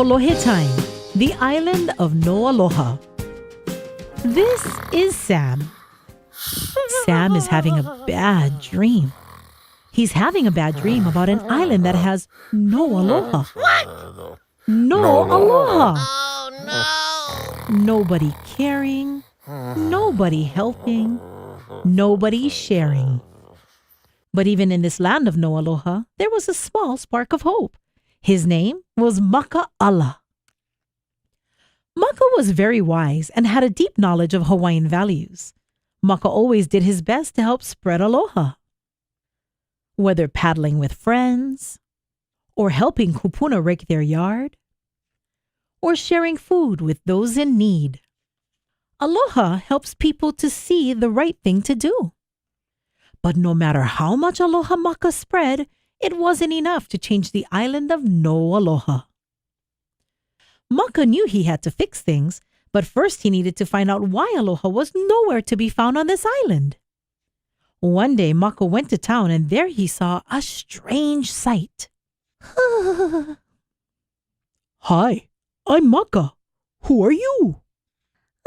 Kolohe Time, the Island of No Aloha. This is Sam. Sam is having a bad dream. He's having a bad dream about an island that has no aloha. What? No aloha. Oh, no. Nobody caring, nobody helping, nobody sharing. But even in this land of no aloha, there was a small spark of hope. His name was Maka. Maka was very wise and had a deep knowledge of Hawaiian values. Maka always did his best to help spread aloha. Whether paddling with friends, or helping kupuna rake their yard, or sharing food with those in need. Aloha helps people to see the right thing to do. But no matter how much aloha Maka spread, it wasn't enough to change the island of no aloha. Maka knew he had to fix things, but first he needed to find out why aloha was nowhere to be found on this island. One day Maka went to town and there he saw a strange sight. Hi, I'm Maka. Who are you?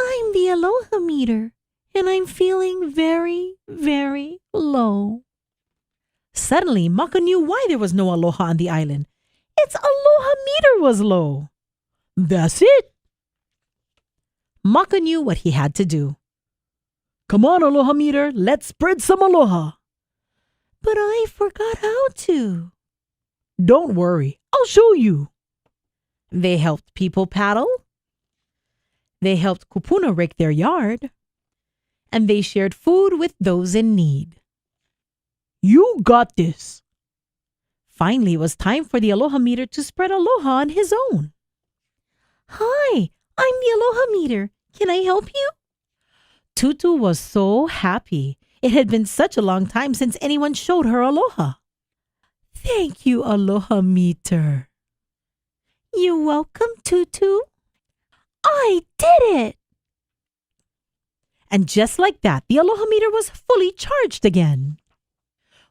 I'm the aloha meter, and I'm feeling very, very low. Suddenly, Maka knew why there was no aloha on the island. Its aloha meter was low. That's it. Maka knew what he had to do. Come on, aloha meter, let's spread some aloha. But I forgot how to. Don't worry, I'll show you. They helped people paddle. They helped kupuna rake their yard. And they shared food with those in need. You got this. Finally, it was time for the aloha meter to spread aloha on his own. Hi, I'm the aloha meter. Can I help you? Tutu was so happy. It had been such a long time since anyone showed her aloha. Thank you, aloha meter. You're welcome, Tutu. I did it! And just like that, the aloha meter was fully charged again.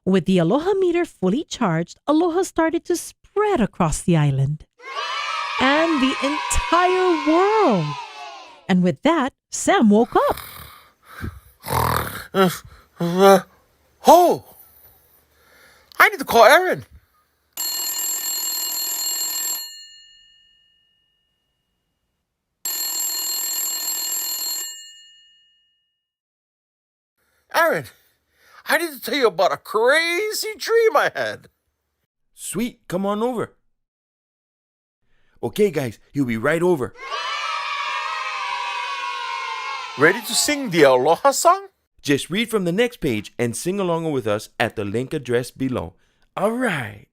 With the aloha meter fully charged, aloha started to spread across the island. And the entire world. And with that, Sam woke up. Oh! I need to call Aaron. Aaron, I need to tell you about a crazy dream I had. Sweet, come on over. Okay, guys, he'll be right over. Ready to sing the Aloha song? Just read from the next page and sing along with us at the link address below. All right.